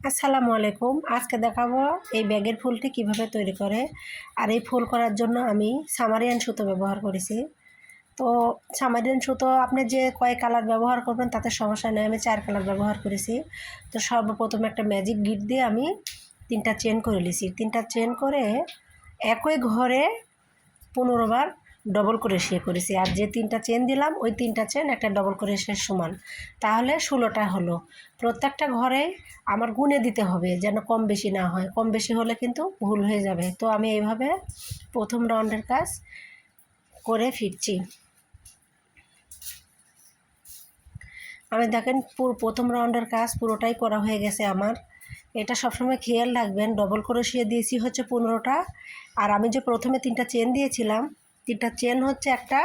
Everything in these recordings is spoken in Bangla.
আসসালামু আলাইকুম। আজকে দেখাবো এই ব্যাগের ফুলটি কিভাবে তৈরি করে। আর এই ফুল করার জন্য আমি সামারিয়ান সুতো ব্যবহার করেছি। তো সামারিয়ান সুতো আপনি যে কয় কালার ব্যবহার করবেন তাতে সমস্যা নেই, আমি 4 কালার ব্যবহার করেছি। তো সর্বপ্রথম একটা ম্যাজিক গিট দিয়ে আমি 3টা চেন করে নিয়েছি। 3টা চেন করে একই ঘরে 15 বার ডবল ক্রোশেট করেছি। আর যে 3টা চেন দিলাম ওই 3টা চেন একটা ডবল ক্রোশের সমান, তাহলে 16টা হলো। প্রত্যেকটা ঘরে আমার গুনে দিতে হবে যেন কম বেশি না হয়, কম বেশি হলে কিন্তু ভুল হয়ে যাবে। তো আমি এইভাবে প্রথম রাউন্ডের কাজ করে ফিরছি। আমি দেখেন প্রথম রাউন্ডের কাজ পুরোটাই করা হয়ে গেছে আমার। এটা সবসময় খেয়াল রাখবেন, ডবল ক্রোশেট দিয়েছি হচ্ছে 15টা। আর আমি যে প্রথমে 3টা চেন দিয়েছিলাম, 3টা চেন হচ্ছে একটা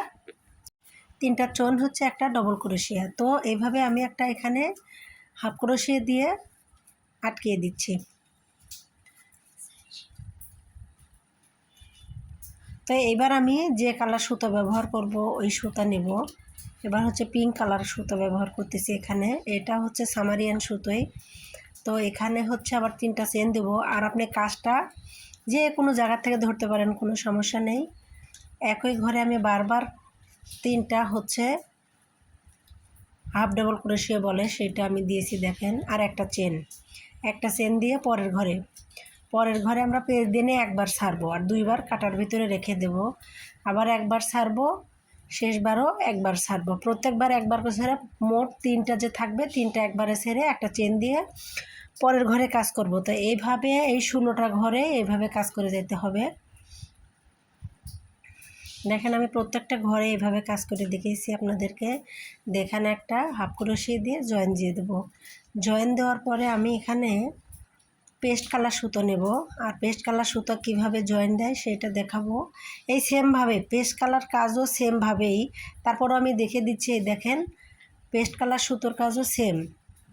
3টা চেন হচ্ছে একটা ডবল ক্রোশেট। তো এইভাবে আমি একটা এখানে হাফ ক্রোশেট দিয়ে আটকিয়ে দিচ্ছি। তো এবার আমি যে কালার সুতো ব্যবহার করব ওই সুতা নেব। এবার হচ্ছে পিঙ্ক কালার সুতো ব্যবহার করতেছি এখানে। এটা হচ্ছে সামারিয়ান সুতোই। তো এখানে হচ্ছে আবার 3টা চেন দেব। আর আপনি কাজটা যে কোনো জায়গা থেকে ধরতে পারেন, কোনো সমস্যা নেই। একই ঘরে আমি বারবার 3টা হচ্ছে হাফ ডবল ক্রোশেট বলে সেটা আমি দিয়েছি দেখেন। আর একটা চেন দিয়ে পরের ঘরে আমরা পেজ দিনে একবার ছাড়বো আর 2বার কাটার ভিতরে রেখে দেব। আবার একবার ছাড়বো, শেষবারও একবার ছাড়বো। প্রত্যেকবার একবার করে ছেড়ে মোট 3টা যে থাকবে 3টা একবারে ছেড়ে একটা চেন দিয়ে পরের ঘরে কাজ করব। তো এইভাবে এই 16টা ঘরে এইভাবে কাজ করে যেতে হবে। দেখেন আমি প্রত্যেকটা ঘরে এইভাবে কাজ করে দেখিয়েছি আপনাদেরকে। দেখেন একটা হাফ ক্রোশেট দিয়ে জয়েন দিয়ে দেবো। জয়েন দেওয়ার পরে আমি এখানে পেস্ট কালার সুতো নেব। আর পেস্ট কালার সুতো কিভাবে জয়েন দেয় সেটা দেখাবো। এই সেমভাবে পেস্ট কালার কাজও সেমভাবেই, তারপরও আমি দেখে দিচ্ছি। দেখেন পেস্ট কালার সুতোর কাজও সেম।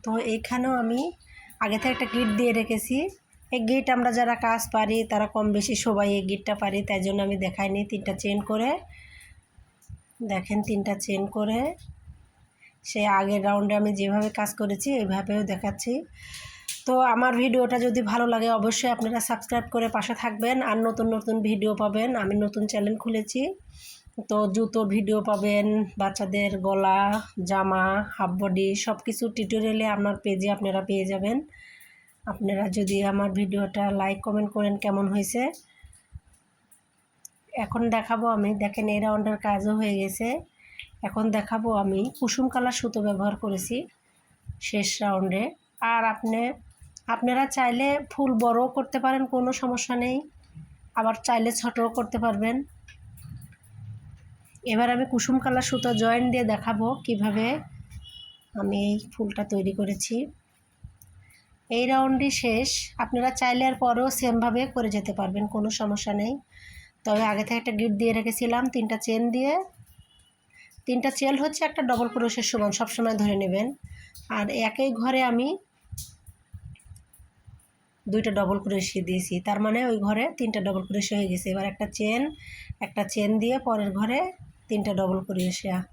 তো এইখানেও আমি আগে থেকে একটা গিট দিয়ে রেখেছি। এই গিট আমরা যারা কাজ পারি তারা কম বেশি সবাই এই গিটটা পারি, তাই জন্য আমি দেখাইনি। 3টা চেন করে দেখেন, 3টা চেন করে সে আগের রাউন্ডে আমি যেভাবে কাজ করেছি এইভাবেও দেখাচ্ছি। তো আমার ভিডিওটা যদি ভালো লাগে অবশ্যই আপনারা সাবস্ক্রাইব করে পাশে থাকবেন। আর নতুন নতুন ভিডিও পাবেন, আমি নতুন চ্যানেল খুলেছি। তো জুতোর ভিডিও পাবেন, বাচ্চাদের গলা, জামা, হাফ বডি সব কিছু টিউটোরিয়ালে আমার পেজে আপনারা পেয়ে যাবেন। আপনারা যদি আমার ভিডিওটা লাইক কমেন্ট করেন কেমন হয়েছে। এখন দেখাবো আমি, দেখেন এই রাউন্ডের কাজও হয়ে গেছে। এখন দেখাবো আমি কুসুম কালার সুতো ব্যবহার করেছি শেষ রাউন্ডে। আর আপনারা চাইলে ফুল বড়ও করতে পারেন, কোনো সমস্যা নেই, আবার চাইলে ছোটও করতে পারবেন। এবার আমি কুসুম কালার সুতো জয়েন দিয়ে দেখাবো কিভাবে আমি এই ফুলটা তৈরি করেছি। এই রাউন্ডই শেষ, আপনারা চাইলে আর পরেও সেমভাবে করে যেতে পারবেন, কোনো সমস্যা নেই। তবে আগে থেকে একটা গিট দিয়ে রেখেছিলাম 3টা চেন দিয়ে। 3টা চেন হচ্ছে একটা ডবল ক্রোশের সমান, সবসময় ধরে নেবেন। আর একই ঘরে আমি 2টা ডবল ক্রোশেট দিয়েছি, তার মানে ওই ঘরে 3টা ডবল ক্রোশেট হয়ে গেছে। এবার একটা চেন দিয়ে পরের ঘরে 3টা ডবল ক্রোশেট।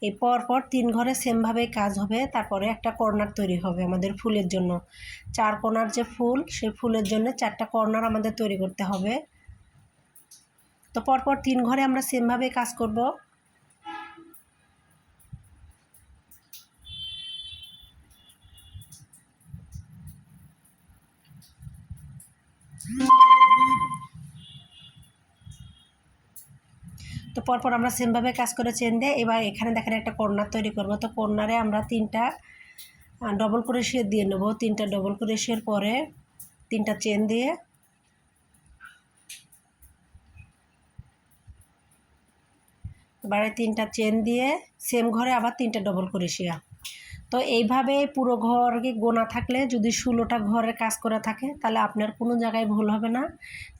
এই পর 3 ঘরে সেমভাবেই কাজ হবে। তারপরে একটা কর্নার তৈরি হবে আমাদের ফুলের জন্য। 4 কোণার যে ফুল, সেই ফুলের জন্য 4টা কর্নার আমাদের তৈরি করতে হবে। তো পরপর 3 ঘরে আমরা সেমভাবেই কাজ করব। তো পরপর আমরা সেমভাবে কাজ করে চেন দিয়ে এবার এখানে দেখেন একটা কর্নার তৈরি করব। তো কর্নারে আমরা 3টা ডবল ক্রোশেট দিয়ে নেব। 3টা ডবল ক্রোশের পরে 3টা চেন দিয়ে এবারে 3টা চেন দিয়ে সেম ঘরে আবার 3টা ডবল ক্রোশেট। তো এইভাবে পুরো ঘরকে গোনা থাকলে যদি 16টা ঘরের কাজ করা থাকে তাহলে আপনার কোনো জায়গায় ভুল হবে না,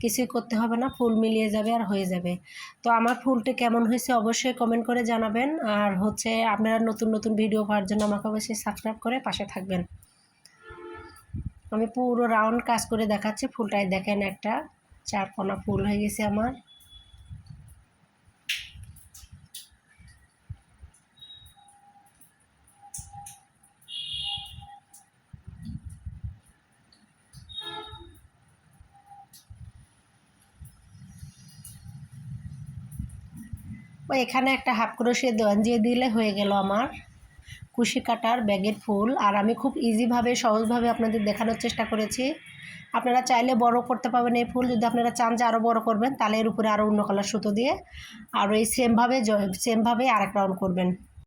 কিছুই করতে হবে না, ফুল মিলিয়ে যাবে আর হয়ে যাবে। তো আমার ফুলটি কেমন হয়েছে অবশ্যই কমেন্ট করে জানাবেন। আর হচ্ছে আপনারা নতুন নতুন ভিডিও পাওয়ার জন্য আমাকে অবশ্যই সাবস্ক্রাইব করে পাশে থাকবেন। আমি পুরো রাউন্ড কাজ করে দেখাচ্ছি। ফুলটাই দেখেন একটা 4 কোণা ফুল হয়ে গেছে আমার। ওই এখানে একটা হাফ ক্রোশে দিয়ে দিলে হয়ে গেল আমার কুশি কাটার ব্যাগের ফুল। আর আমি খুব ইজিভাবে সহজভাবে আপনাদের দেখানোর চেষ্টা করেছি। আপনারা চাইলে বড় করতে পারবেন এই ফুল, যদি আপনারা চান যে আরও বড় করবেন তাহলে এর উপরে আরও অন্য কালার সুতো দিয়ে আর ওই সেমভাবে আরেক রাউন্ড করবেন।